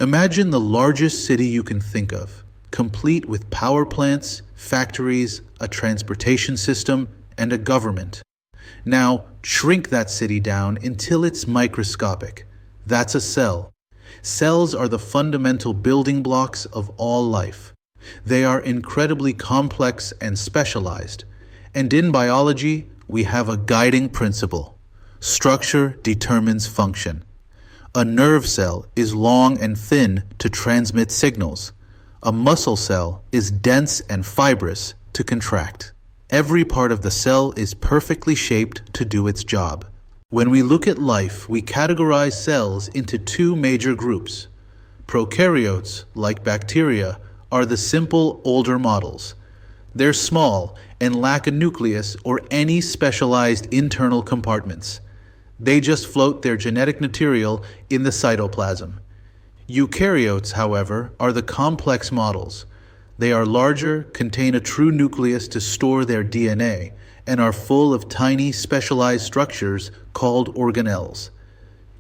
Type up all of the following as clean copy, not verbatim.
Imagine the largest city you can think of, complete with power plants, factories, a transportation system, and a government. Now, shrink that city down until it's microscopic. That's a cell. Cells are the fundamental building blocks of all life. They are incredibly complex and specialized. And in biology, we have a guiding principle. Structure determines function. A nerve cell is long and thin to transmit signals. A muscle cell is dense and fibrous to contract. Every part of the cell is perfectly shaped to do its job. When we look at life, we categorize cells into two major groups. Prokaryotes, like bacteria, are the simple, older models. They're small and lack a nucleus or any specialized internal compartments. They just float their genetic material in the cytoplasm. Eukaryotes, however, are the complex models. They are larger, contain a true nucleus to store their DNA, and are full of tiny specialized structures called organelles.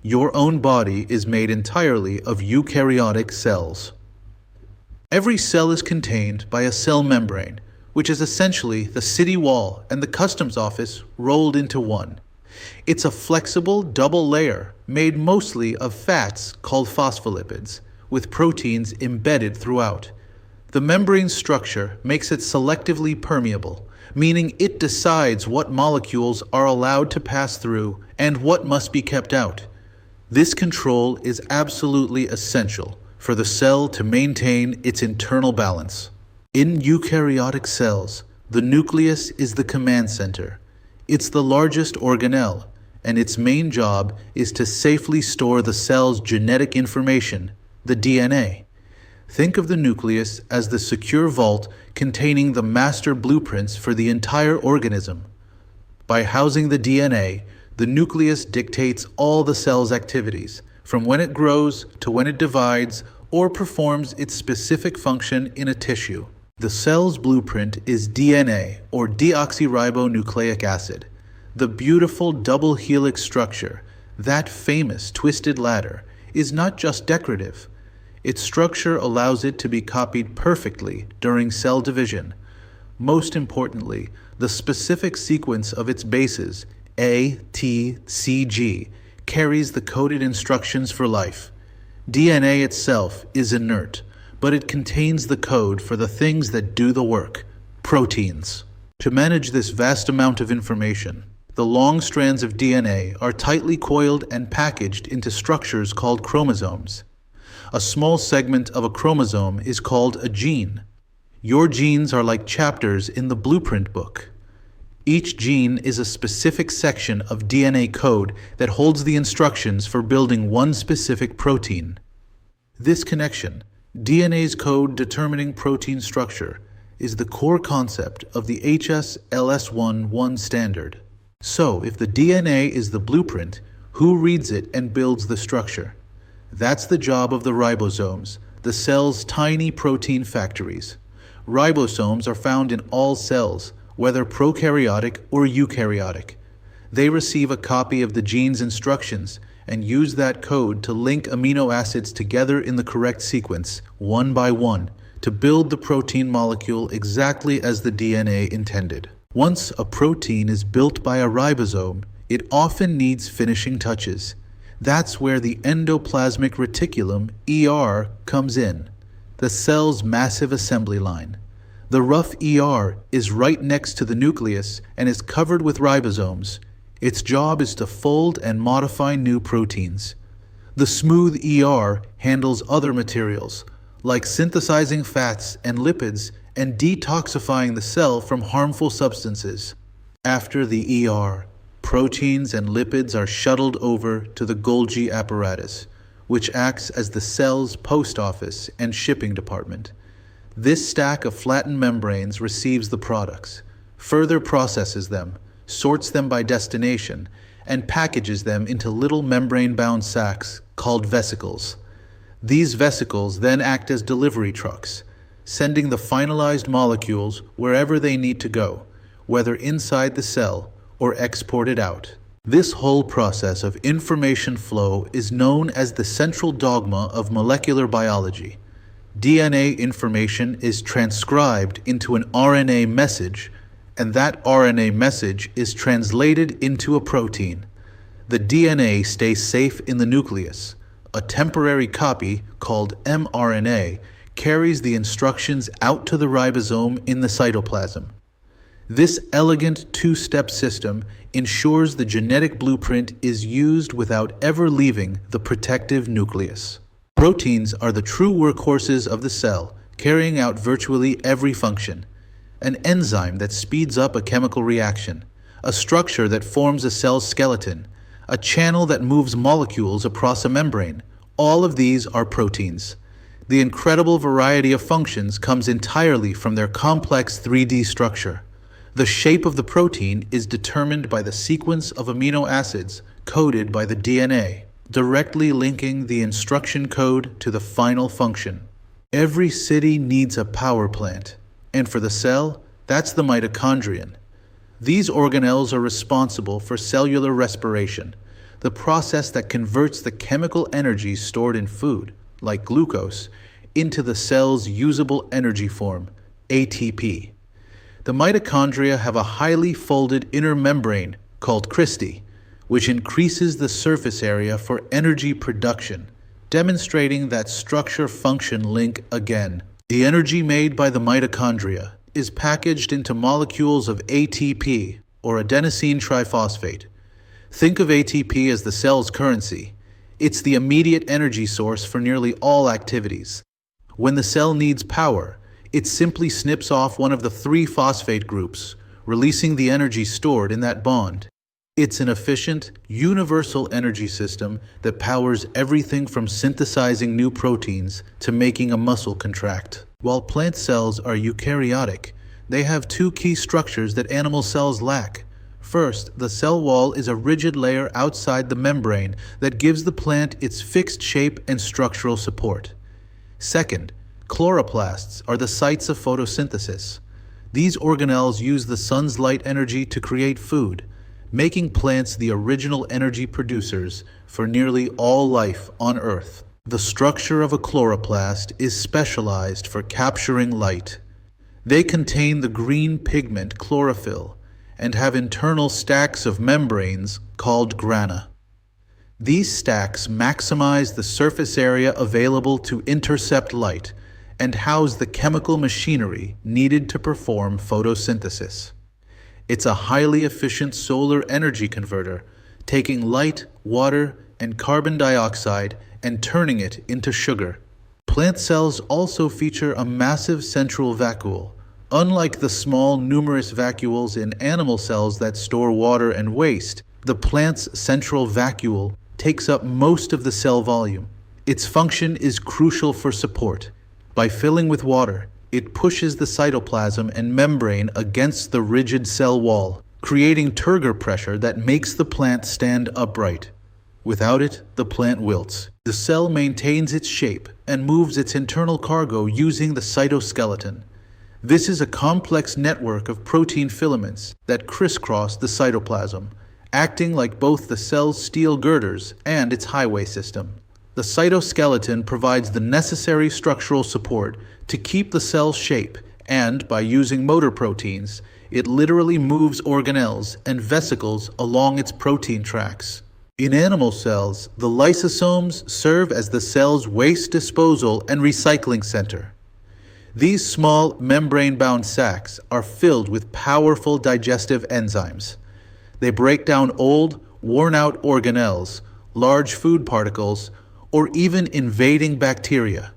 Your own body is made entirely of eukaryotic cells. Every cell is contained by a cell membrane, which is essentially the city wall and the customs office rolled into one. It's a flexible double layer made mostly of fats called phospholipids, with proteins embedded throughout. The membrane structure makes it selectively permeable, meaning it decides what molecules are allowed to pass through and what must be kept out. This control is absolutely essential for the cell to maintain its internal balance. In eukaryotic cells, the nucleus is the command center. It's the largest organelle, and its main job is to safely store the cell's genetic information, the DNA. Think of the nucleus as the secure vault containing the master blueprints for the entire organism. By housing the DNA, the nucleus dictates all the cell's activities, from when it grows to when it divides or performs its specific function in a tissue. The cell's blueprint is DNA, or deoxyribonucleic acid, the beautiful double helix structure. That famous twisted ladder is not just decorative. Its structure allows it to be copied perfectly during cell division. Most importantly, the specific sequence of its bases, A, T, C, G, carries the coded instructions for life. DNA itself is inert, but it contains the code for the things that do the work, proteins. To manage this vast amount of information, the long strands of DNA are tightly coiled and packaged into structures called chromosomes. A small segment of a chromosome is called a gene. Your genes are like chapters in the blueprint book. Each gene is a specific section of DNA code that holds the instructions for building one specific protein. This connection, DNA's code determining protein structure, is the core concept of the HSLS1 standard. So, if the DNA is the blueprint, who reads it and builds the structure? That's the job of the ribosomes, the cell's tiny protein factories. Ribosomes are found in all cells, whether prokaryotic or eukaryotic. They receive a copy of the gene's instructions and use that code to link amino acids together in the correct sequence, one by one, to build the protein molecule exactly as the DNA intended. Once a protein is built by a ribosome, it often needs finishing touches. That's where the endoplasmic reticulum, ER, comes in, the cell's massive assembly line. The rough ER is right next to the nucleus and is covered with ribosomes. Its job is to fold and modify new proteins. The smooth ER handles other materials, like synthesizing fats and lipids and detoxifying the cell from harmful substances. After the ER, proteins and lipids are shuttled over to the Golgi apparatus, which acts as the cell's post office and shipping department. This stack of flattened membranes receives the products, further processes them, sorts them by destination, and packages them into little membrane-bound sacs called vesicles. These vesicles then act as delivery trucks, sending the finalized molecules wherever they need to go, whether inside the cell or exported out. This whole process of information flow is known as the central dogma of molecular biology. DNA information is transcribed into an RNA message, and that RNA message is translated into a protein. The DNA stays safe in the nucleus. A temporary copy, called mRNA, carries the instructions out to the ribosome in the cytoplasm. This elegant two-step system ensures the genetic blueprint is used without ever leaving the protective nucleus. Proteins are the true workhorses of the cell, carrying out virtually every function. An enzyme that speeds up a chemical reaction, a structure that forms a cell's skeleton, a channel that moves molecules across a membrane. All of these are proteins. The incredible variety of functions comes entirely from their complex 3D structure. The shape of the protein is determined by the sequence of amino acids coded by the DNA, directly linking the instruction code to the final function. Every city needs a power plant, and for the cell, that's the mitochondrion. These organelles are responsible for cellular respiration, the process that converts the chemical energy stored in food, like glucose, into the cell's usable energy form, ATP. The mitochondria have a highly folded inner membrane called cristae, which increases the surface area for energy production, demonstrating that structure-function link again. The energy made by the mitochondria is packaged into molecules of ATP, or adenosine triphosphate. Think of ATP as the cell's currency. It's the immediate energy source for nearly all activities. When the cell needs power, it simply snips off one of the 3 phosphate groups, releasing the energy stored in that bond. It's an efficient, universal energy system that powers everything from synthesizing new proteins to making a muscle contract. While plant cells are eukaryotic, they have 2 key structures that animal cells lack. First, the cell wall is a rigid layer outside the membrane that gives the plant its fixed shape and structural support. Second, chloroplasts are the sites of photosynthesis. These organelles use the sun's light energy to create food, making plants the original energy producers for nearly all life on Earth. The structure of a chloroplast is specialized for capturing light. They contain the green pigment chlorophyll and have internal stacks of membranes called grana. These stacks maximize the surface area available to intercept light and house the chemical machinery needed to perform photosynthesis. It's a highly efficient solar energy converter, taking light, water, and carbon dioxide and turning it into sugar. Plant cells also feature a massive central vacuole. Unlike the small, numerous vacuoles in animal cells that store water and waste, the plant's central vacuole takes up most of the cell volume. Its function is crucial for support. By filling with water, it pushes the cytoplasm and membrane against the rigid cell wall, creating turgor pressure that makes the plant stand upright. Without it, the plant wilts. The cell maintains its shape and moves its internal cargo using the cytoskeleton. This is a complex network of protein filaments that crisscross the cytoplasm, acting like both the cell's steel girders and its highway system. The cytoskeleton provides the necessary structural support to keep the cell's shape, and by using motor proteins, it literally moves organelles and vesicles along its protein tracks. In animal cells, the lysosomes serve as the cell's waste disposal and recycling center. These small membrane-bound sacs are filled with powerful digestive enzymes. They break down old, worn-out organelles, large food particles, or even invading bacteria.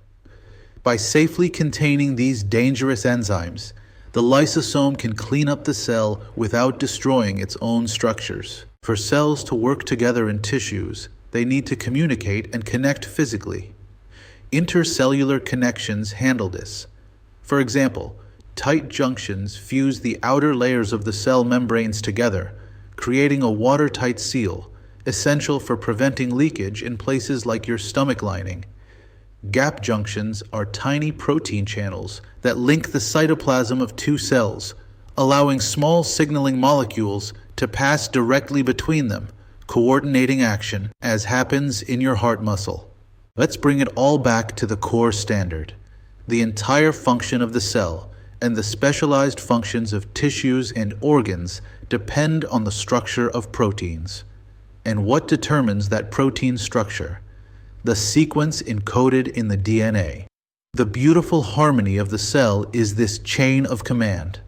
By safely containing these dangerous enzymes, the lysosome can clean up the cell without destroying its own structures. For cells to work together in tissues, they need to communicate and connect physically. Intercellular connections handle this. For example, tight junctions fuse the outer layers of the cell membranes together, creating a watertight seal, essential for preventing leakage in places like your stomach lining. Gap junctions are tiny protein channels that link the cytoplasm of 2 cells, allowing small signaling molecules to pass directly between them, coordinating action, as happens in your heart muscle. Let's bring it all back to the core standard. The entire function of the cell and the specialized functions of tissues and organs depend on the structure of proteins. And what determines that protein structure? The sequence encoded in the DNA. The beautiful harmony of the cell is this chain of command.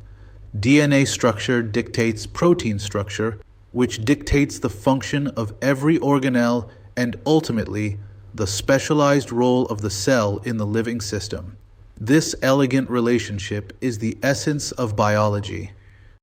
DNA structure dictates protein structure, which dictates the function of every organelle and ultimately the specialized role of the cell in the living system. This elegant relationship is the essence of biology,